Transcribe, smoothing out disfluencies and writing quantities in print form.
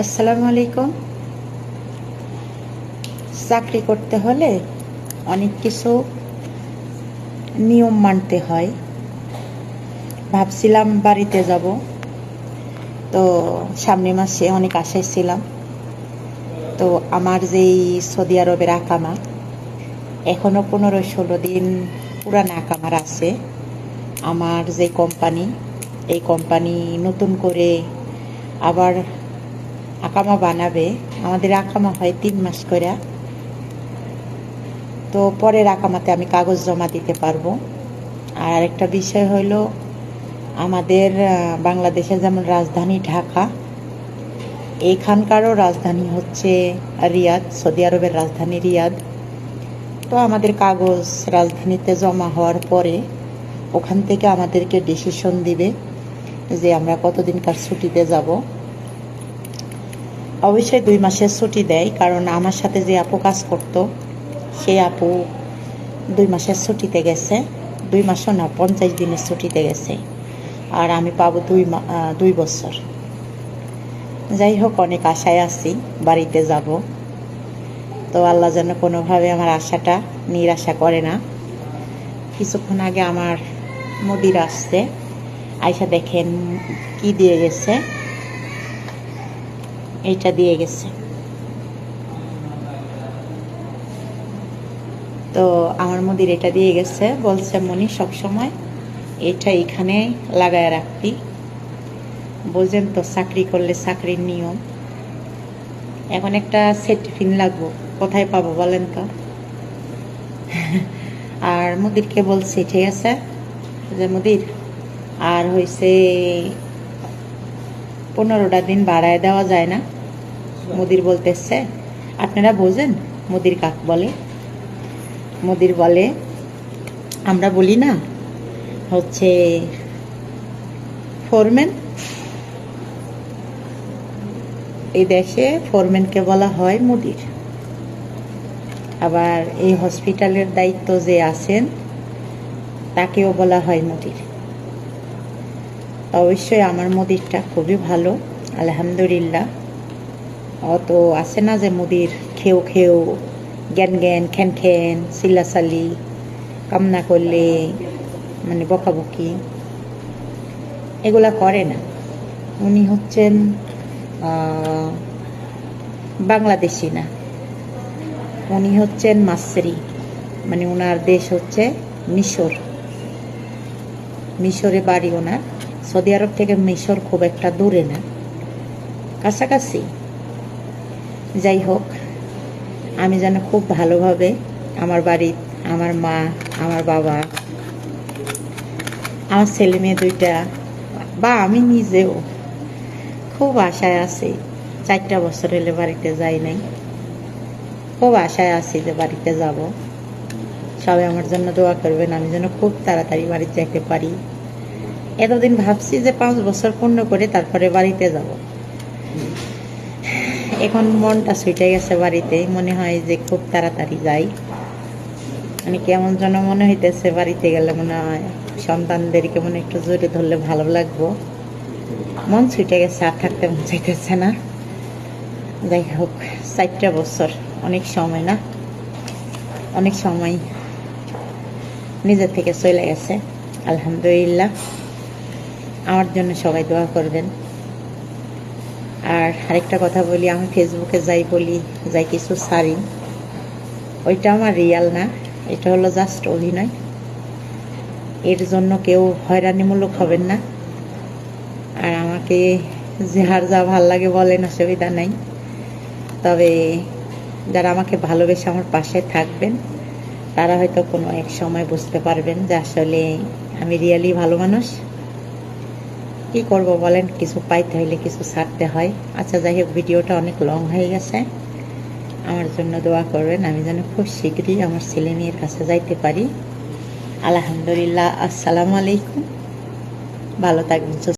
আসসালামু আলাইকুম। চাকরি করতে হলে অনেক কিছু নিয়ম মানতে হয়। ভাবছিলাম বাড়িতে যাব, তো সামনে মাসে অনেক আশায় ছিলাম। তো আমার যেই সৌদি আরবের আকামা এখনো 15-16 দিন পুরানা আকামার আছে। আমার যে কোম্পানি, এই কোম্পানি নতুন করে আবার আকামা বানাবে। আমাদের আকামা হয় 3 মাস করে। তো পরের আকামাতে আমি কাগজ জমা দিতে পারবো। আর আরেকটা বিষয় হলো, আমাদের বাংলাদেশে যেমন রাজধানী ঢাকা, এইখানকারও রাজধানী হচ্ছে রিয়াদ, সৌদি আরবের রাজধানী রিয়াদ। তো আমাদের কাগজ রাজধানীতে জমা হওয়ার পরে ওখান থেকে আমাদেরকে ডিসিশন দিবে যে আমরা কতদিনকার ছুটিতে যাব। অবশ্যই 2 মাসের ছুটি দেয়, কারণ আমার সাথে যে আপু কাজ করতো সেই আপু 2 মাসের ছুটিতে গেছে। 2 মাসও না, 50 দিনের ছুটিতে গেছে। আর আমি পাবো 2 বছর। যাই হোক, অনেক আশায় আছি বাড়িতে যাব। তো আল্লাহ যেন কোনোভাবে আমার আশাটা নিরাশা করে না। কিছুক্ষণ আগে আমার মুদির আসছে, আয়সা দেখেন কি দিয়ে গেছে। এইটা দিয়ে গেছে। তো আমার মুদির এটা দিয়ে গেছে, বলছে মনি সবসময় এটা এখানে লাগায় রাখবি। বোঝেন তো, চাকরি করলে চাকরির নিয়ম। এখন একটা সেট ফিন লাগবো, কোথায় পাবো বলেন তো? আর মুদিরকে বলছি, ঠিক আছে যে মুদির আর হয়েছে 15টা দিন বাড়ায় দেওয়া যায় না? মুদির বলতেছে, আপনারা বোঝেন মুদির কাক বলে? মুদির বলে, আমরা বলি না হচ্ছে ফোরম্যান। এই দেশে ফোরম্যানকে বলা হয় মুদির। আবার এই হসপিটালের দায়িত্ব যে আছেন তাকেও বলা হয় মুদির। অবশ্যই আমার মুদিরটা খুবই ভালো, আলহামদুলিল্লাহ। অত আছে না যে মুদির খেউ খেউ, জ্ঞান জ্ঞান, খ্যান খ্যান, চিল্লাচাল্লি, কামনা করলে মানে বকাবকি, এগুলা করে না। উনি হচ্ছেন বাংলাদেশি না, উনি হচ্ছেন মাসরি, মানে ওনার দেশ হচ্ছে মিশর। মিশরে বাড়ি ওনার। সৌদি আরব থেকে মিশর খুব একটা দূরে না, কাছাকাছি। যাই হোক, আমি যেন খুব ভালোভাবে আমার বাড়ি, আমার মা, আমার বাবা, আমার ছেলে মেয়ে 2টা বা আমি নিজেও খুব আশায় আছি। 4টা বছর হলে বাড়িতে যাই নাই। খুব আশায় আছি যে বাড়িতে যাব। সবাই আমার জন্য দোয়া করবেন, আমি যেন খুব তাড়াতাড়ি বাড়িতে যেতে পারি। এতদিন ভাবছি যে 5 বছর পূর্ণ করে তারপরে বাড়িতে যাব। এখন মনটা ছুটে গেছে বাড়িতে, মনে হয় যে খুব তাড়াতাড়ি যাই। মানে কেমন যেন মনে হইতেছে, বাড়িতে গেলে মনে হয় সন্তানদেরকে মনে একটু জোরে ধরলে ভালো লাগবো। মন ছুটে গেছে, আর থাকতে মন চাইতেছে না। যাই হোক, 4টা বছর অনেক সময় না? অনেক সময় নিজের থেকে চলে গেছে, আলহামদুলিল্লাহ। আমার জন্য সবাই দোয়া করবেন। আর আরেকটা কথা বলি, আমি ফেসবুকে যাই বলি, যাই কিছু সারি, ওইটা আমার রিয়াল না, এটা হলো জাস্ট অভিনয়। এর জন্য কেউ হয়রানিমূলক হবেন না। আর আমাকে যার যা ভাল লাগে বলেন, অসুবিধা নাই। তবে যারা আমাকে ভালোবেসে আমার পাশে থাকবেন, তারা হয়তো কোনো এক সময় বুঝতে পারবেন যে আসলে আমি রিয়ালি ভালো মানুষ। কি করব বলেন, কিছু পাইতে হইলে কিছু ছাড়তে হয়। আচ্ছা, যাই হোক, ভিডিওটা অনেক লং হয়ে গেছে। আমার জন্য দোয়া করবেন, আমি যেন খুব শীঘ্রই আমার ছেলে মেয়ের কাছে যাইতে পারি। আলহামদুলিল্লাহ। আসসালামু আলাইকুম। ভালো থাকবেন।